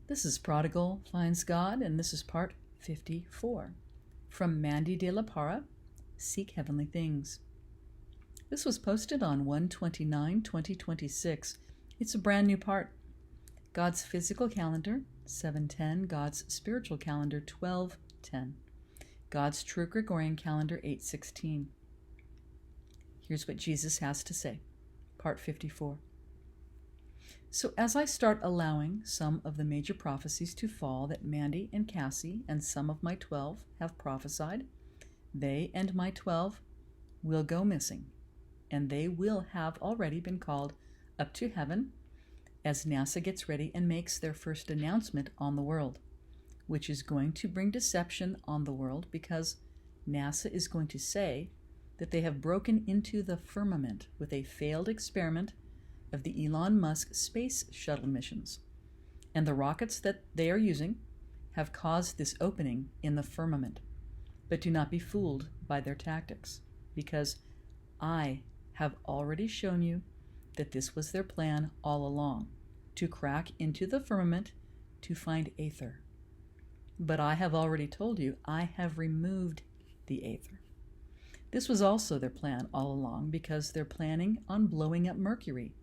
This is Prodigal Finds God, and this is part 54. From Mandy de la Parra, Seek Heavenly Things. This was posted on 1/29/2026. It's a brand new part. God's physical calendar, 7/10. God's spiritual calendar, 12/10. God's true Gregorian calendar, 8/16. Here's what Jesus has to say. Part 54. So as I start allowing some of the major prophecies to fall that Mandy and Cassie and some of my 12 have prophesied, they and my 12 will go missing, and they will have already been called up to heaven as NASA gets ready and makes their first announcement on the world, which is going to bring deception on the world because NASA is going to say that they have broken into the firmament with a failed experiment of the Elon Musk space shuttle missions, and the rockets that they are using have caused this opening in the firmament. But do not be fooled by their tactics, because I have already shown you that this was their plan all along, to crack into the firmament to find aether. But I have already told you I have removed the aether. This was also their plan all along because they're planning on blowing up Mercury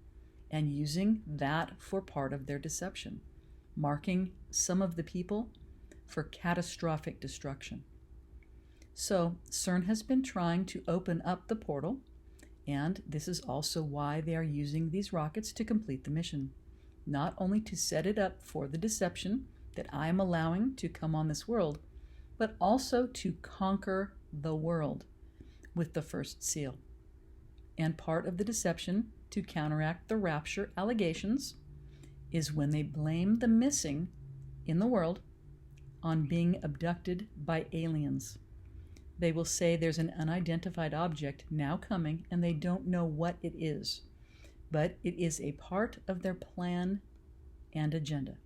and using that for part of their deception, marking some of the people for catastrophic destruction. So CERN has been trying to open up the portal, and this is also why they are using these rockets to complete the mission, not only to set it up for the deception that I am allowing to come on this world, but also to conquer the world with the first seal. And part of the deception to counteract the rapture allegations is when they blame the missing in the world on being abducted by aliens. They will say there's an unidentified object now coming and they don't know what it is, but it is a part of their plan and agenda.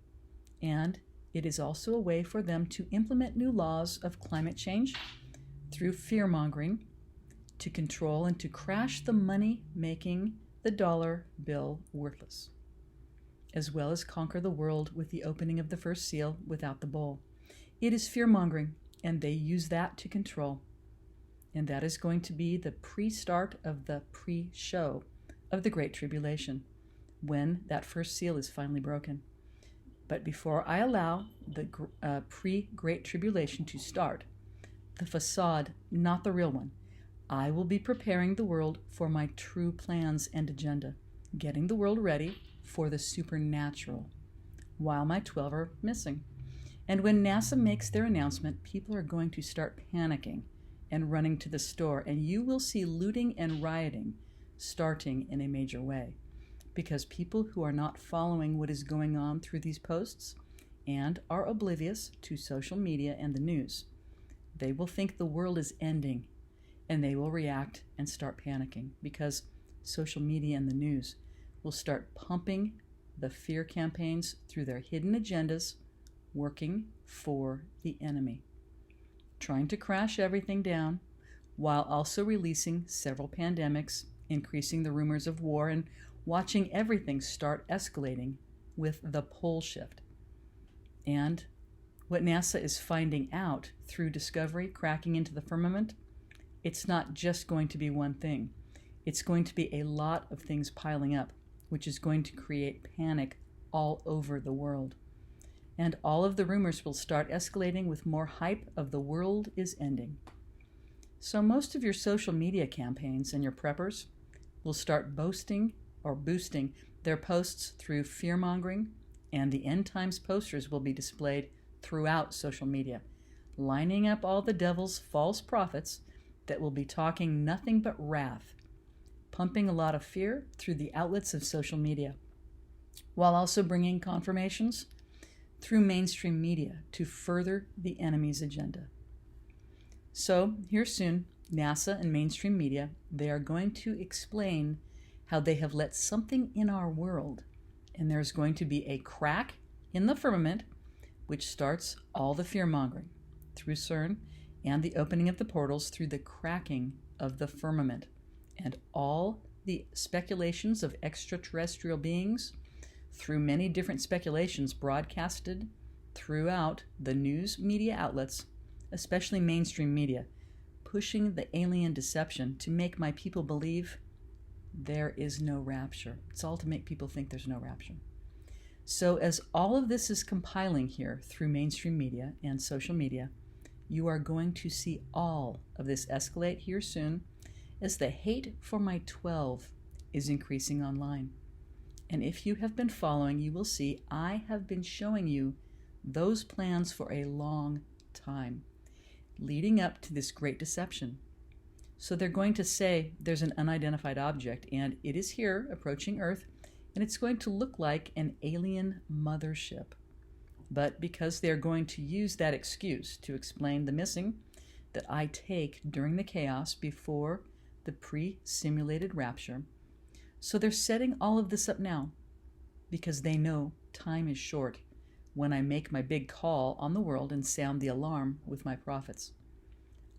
And it is also a way for them to implement new laws of climate change through fear-mongering to control and to crash the money making the dollar bill worthless, as well as conquer the world with the opening of the first seal without the bowl. It is fear-mongering, and they use that to control. And that is going to be the pre-start of the pre-show of the Great Tribulation, when that first seal is finally broken. But before I allow the pre-Great Tribulation to start, the facade, not the real one, I will be preparing the world for my true plans and agenda, getting the world ready for the supernatural, while my 12 are missing. And when NASA makes their announcement, people are going to start panicking and running to the store, and you will see looting and rioting starting in a major way, because people who are not following what is going on through these posts and are oblivious to social media and the news, they will think the world is ending, and they will react and start panicking because social media and the news will start pumping the fear campaigns through their hidden agendas, working for the enemy, trying to crash everything down while also releasing several pandemics, increasing the rumors of war, and watching everything start escalating with the pole shift. And what NASA is finding out through discovery, cracking into the firmament, it's not just going to be one thing. It's going to be a lot of things piling up, which is going to create panic all over the world. And all of the rumors will start escalating with more hype of the world is ending. So most of your social media campaigns and your preppers will start boosting their posts through fear-mongering, and the end times posters will be displayed throughout social media, lining up all the devil's false prophets that will be talking nothing but wrath, pumping a lot of fear through the outlets of social media, while also bringing confirmations through mainstream media to further the enemy's agenda. So here soon, NASA and mainstream media, they are going to explain how they have let something in our world, and there's going to be a crack in the firmament, which starts all the fear-mongering through CERN and the opening of the portals through the cracking of the firmament, and all the speculations of extraterrestrial beings through many different speculations broadcasted throughout the news media outlets, especially mainstream media, pushing the alien deception to make my people believe there is no rapture. It's all to make people think there's no rapture. So as all of this is compiling here through mainstream media and social media, you are going to see all of this escalate here soon as the hate for my 12 is increasing online. And if you have been following, you will see I have been showing you those plans for a long time, leading up to this great deception. So they're going to say there's an unidentified object, and it is here approaching Earth, and it's going to look like an alien mothership. But because they're going to use that excuse to explain the missing that I take during the chaos before the pre-simulated rapture, so they're setting all of this up now because they know time is short when I make my big call on the world and sound the alarm with my prophets.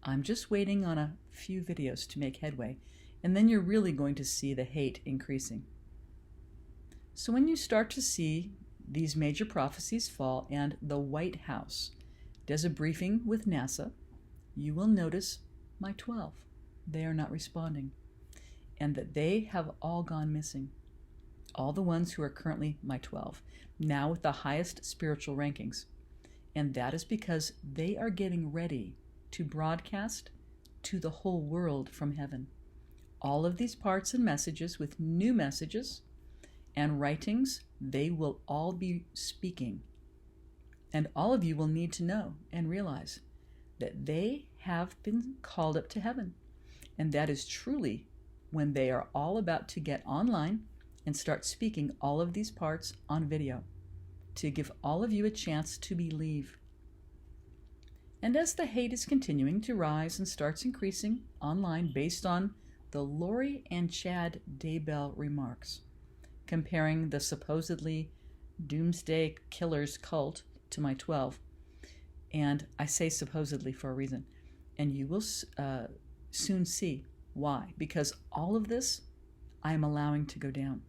I'm just waiting on a few videos to make headway, and then you're really going to see the hate increasing. So when you start to see these major prophecies fall and the White House does a briefing with NASA, you will notice my 12. They are not responding, and that they have all gone missing. All the ones who are currently my 12, now with the highest spiritual rankings. And that is because they are getting ready to broadcast to the whole world from heaven. All of these parts and messages with new messages and writings, they will all be speaking. And all of you will need to know and realize that they have been called up to heaven. And that is truly when they are all about to get online and start speaking all of these parts on video to give all of you a chance to believe. And as the hate is continuing to rise and starts increasing online based on the Lori and Chad Daybell remarks, comparing the supposedly doomsday killers cult to my 12, and I say supposedly for a reason, and you will soon see why, because all of this I am allowing to go down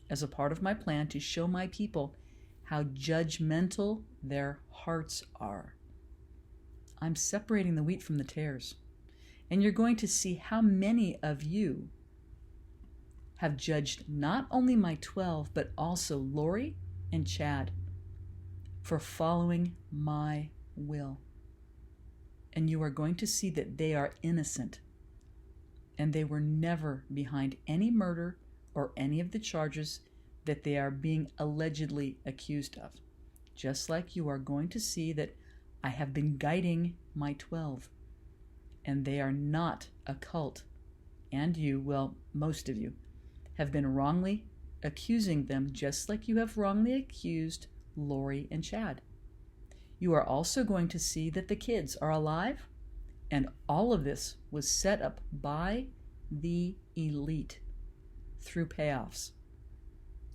as a part of my plan to show my people how judgmental their hearts are. I'm separating the wheat from the tares, and you're going to see how many of you have judged not only my 12, but also Lori and Chad for following my will. And you are going to see that they are innocent, and they were never behind any murder or any of the charges that they are being allegedly accused of. Just like you are going to see that I have been guiding my 12, and they are not a cult. And you, well, most of you, have been wrongly accusing them just like you have wrongly accused Lori and Chad. You are also going to see that the kids are alive, and all of this was set up by the elite through payoffs.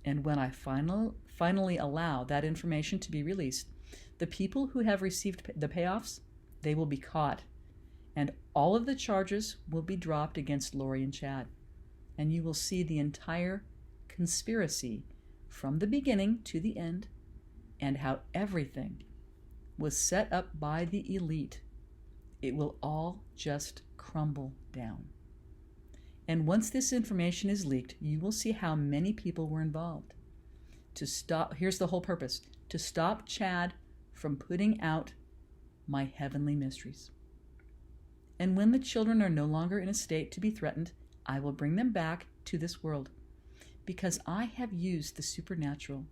And when I finally allow that information to be released, the people who have received the payoffs, they will be caught, and all of the charges will be dropped against Lori and Chad. And you will see the entire conspiracy from the beginning to the end, and how everything was set up by the elite. It will all just crumble down. And once this information is leaked, you will see how many people were involved. To stop, here's the whole purpose, to stop Chad from putting out my heavenly mysteries. And when the children are no longer in a state to be threatened, I will bring them back to this world, because I have used the supernatural,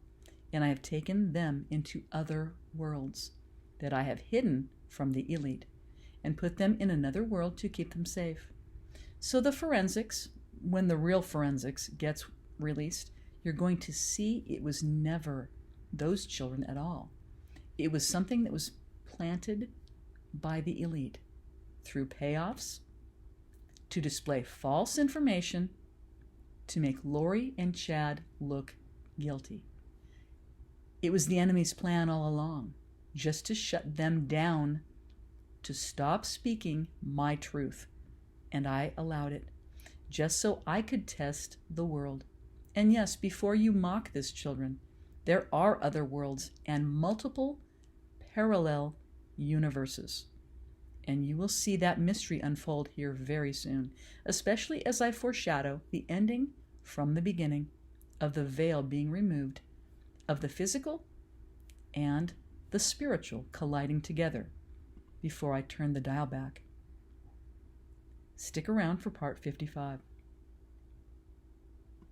and I have taken them into other worlds that I have hidden from the elite and put them in another world to keep them safe. So the forensics, when the real forensics gets released, you're going to see it was never those children at all. It was something that was planted by the elite through payoffs to display false information to make Lori and Chad look guilty. It was the enemy's plan all along, just to shut them down, to stop speaking my truth. And I allowed it, just so I could test the world. And yes, before you mock this, children, There are other worlds and multiple parallel universes. And you will see that mystery unfold here very soon, especially as I foreshadow the ending from the beginning of the veil being removed, of the physical and the spiritual colliding together before I turn the dial back. Stick around for part 55.